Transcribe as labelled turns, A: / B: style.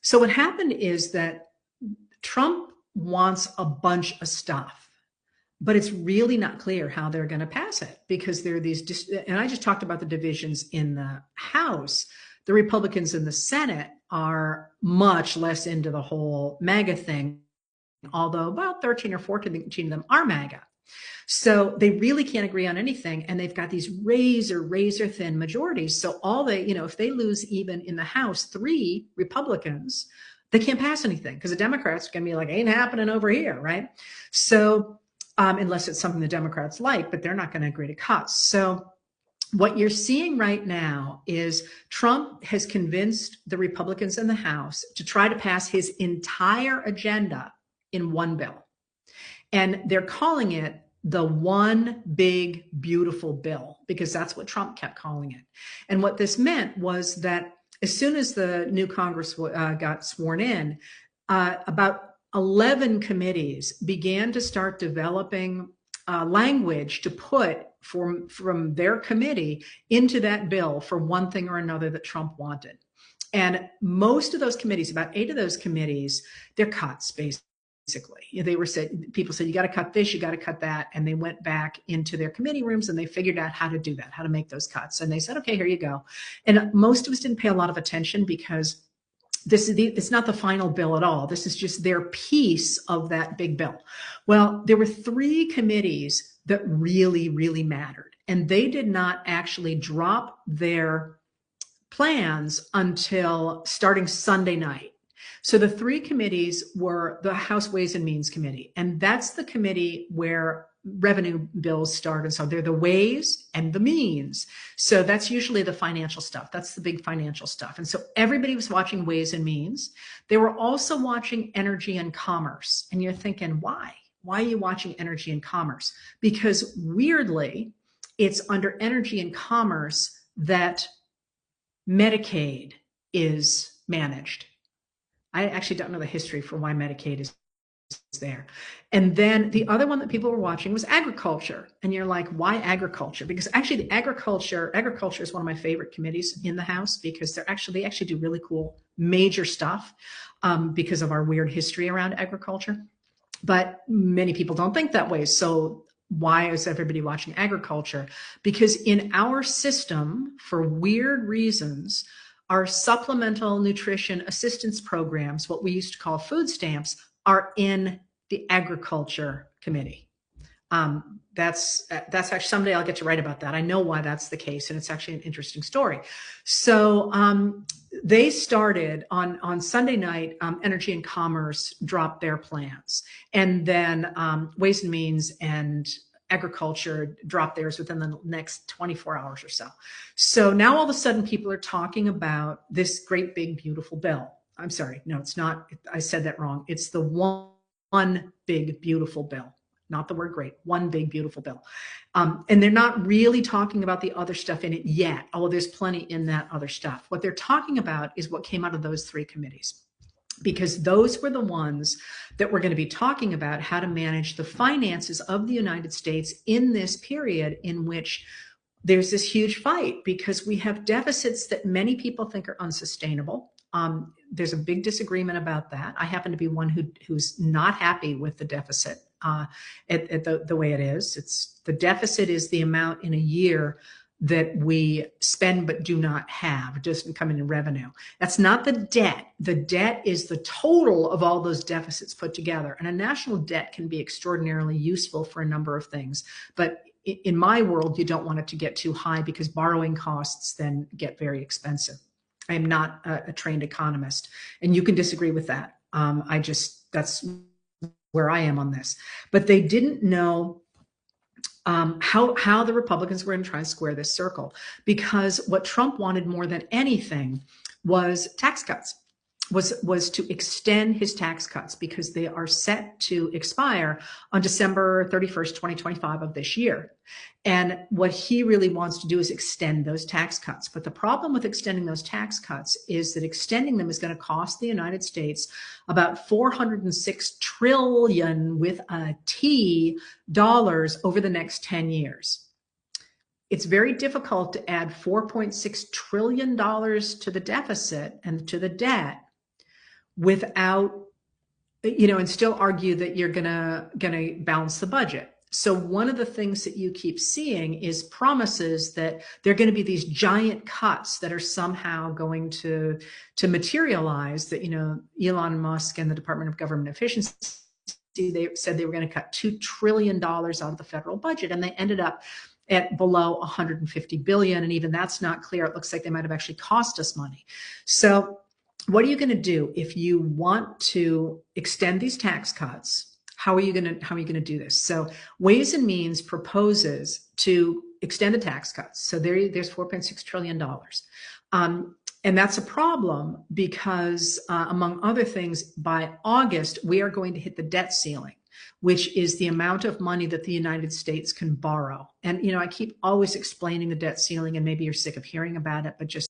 A: So what happened is that Trump wants a bunch of stuff, but it's really not clear how they're going to pass it because there are these, and I just talked about the divisions in the House. The Republicans in the Senate are much less into the whole MAGA thing, although about 13 or 14 of them are MAGA. So they really can't agree on anything. And they've got these razor thin majorities. So all they, if they lose even in the House, 3 Republicans, they can't pass anything because the Democrats are going to be like, ain't happening over here, right? So unless it's something the Democrats like, but they're not going to agree to cuts. So what you're seeing right now is Trump has convinced the Republicans in the House to try to pass his entire agenda in one bill. And they're calling it the one big, beautiful bill, because that's what Trump kept calling it. And what this meant was that as soon as the new Congress got sworn in, about 11 committees began to start developing language to put from their committee into that bill for one thing or another that Trump wanted. And most of those committees, about 8 of those committees, they're cuts, basically. People said, you got to cut this, you got to cut that. And they went back into their committee rooms and they figured out how to do that, how to make those cuts. And they said, okay, here you go. And most of us didn't pay a lot of attention because it's not the final bill at all. This is just their piece of that big bill. Well, there were 3 committees that really, really mattered. And they did not actually drop their plans until starting Sunday night. So the 3 committees were the House Ways and Means Committee, and that's the committee where revenue bills start. And so they're the ways and the means. So that's usually the financial stuff. That's the big financial stuff. And so everybody was watching Ways and Means. They were also watching Energy and Commerce. And you're thinking, why? Why are you watching Energy and Commerce? Because weirdly, it's under Energy and Commerce that Medicaid is managed. I actually don't know the history for why Medicaid is there. And then the other one that people were watching was agriculture. And you're like, why agriculture? Because actually the agriculture is one of my favorite committees in the House because they actually do really cool major stuff because of our weird history around agriculture. But many people don't think that way. So why is everybody watching agriculture? Because in our system, for weird reasons, our supplemental nutrition assistance programs, what we used to call food stamps, are in the Agriculture Committee. That's actually, someday I'll get to write about that. I know why that's the case, and it's actually an interesting story. So they started on Sunday night, Energy and Commerce dropped their plans. And then Ways and Means and Agriculture dropped theirs within the next 24 hours or so. So now all of a sudden people are talking about this great big beautiful bill. I'm sorry, no, it's not. I said that wrong. It's the one big beautiful bill, not the word great, one big beautiful bill. And they're not really talking about the other stuff in it yet, although there's plenty in that other stuff. What they're talking about is what came out of those 3 committees, because those were the ones that we're going to be talking about how to manage the finances of the United States in this period in which there's this huge fight because we have deficits that many people think are unsustainable. There's a big disagreement about that. I happen to be one who's not happy with the deficit at the way it is. The deficit is the amount in a year that we spend but do not have. It doesn't come in revenue. That's not the debt. The debt is the total of all those deficits put together. And a national debt can be extraordinarily useful for a number of things. But in my world, you don't want it to get too high because borrowing costs then get very expensive. I am not a trained economist, and you can disagree with that. That's where I am on this. But they didn't know how the Republicans were going to try and square this circle, because what Trump wanted more than anything was tax cuts, was to extend his tax cuts because they are set to expire on December 31st, 2025 of this year. And what he really wants to do is extend those tax cuts. But the problem with extending those tax cuts is that extending them is going to cost the United States about $406 trillion with a T dollars over the next 10 years. It's very difficult to add $4.6 trillion to the deficit and to the debt without, and still argue that you're gonna balance the budget. So one of the things that you keep seeing is promises that there are going to be these giant cuts that are somehow going to materialize. That Elon Musk and the Department of Government Efficiency, they said they were going to cut $2 trillion out of the federal budget, and they ended up at below 150 billion, and even that's not clear. It looks like they might have actually cost us money. So what are you going to do if you want to extend these tax cuts? How are you going to do this? So Ways and Means proposes to extend the tax cuts. So there's $4.6 trillion. And that's a problem because, among other things, by August, we are going to hit the debt ceiling, which is the amount of money that the United States can borrow. And, I keep always explaining the debt ceiling, and maybe you're sick of hearing about it, but just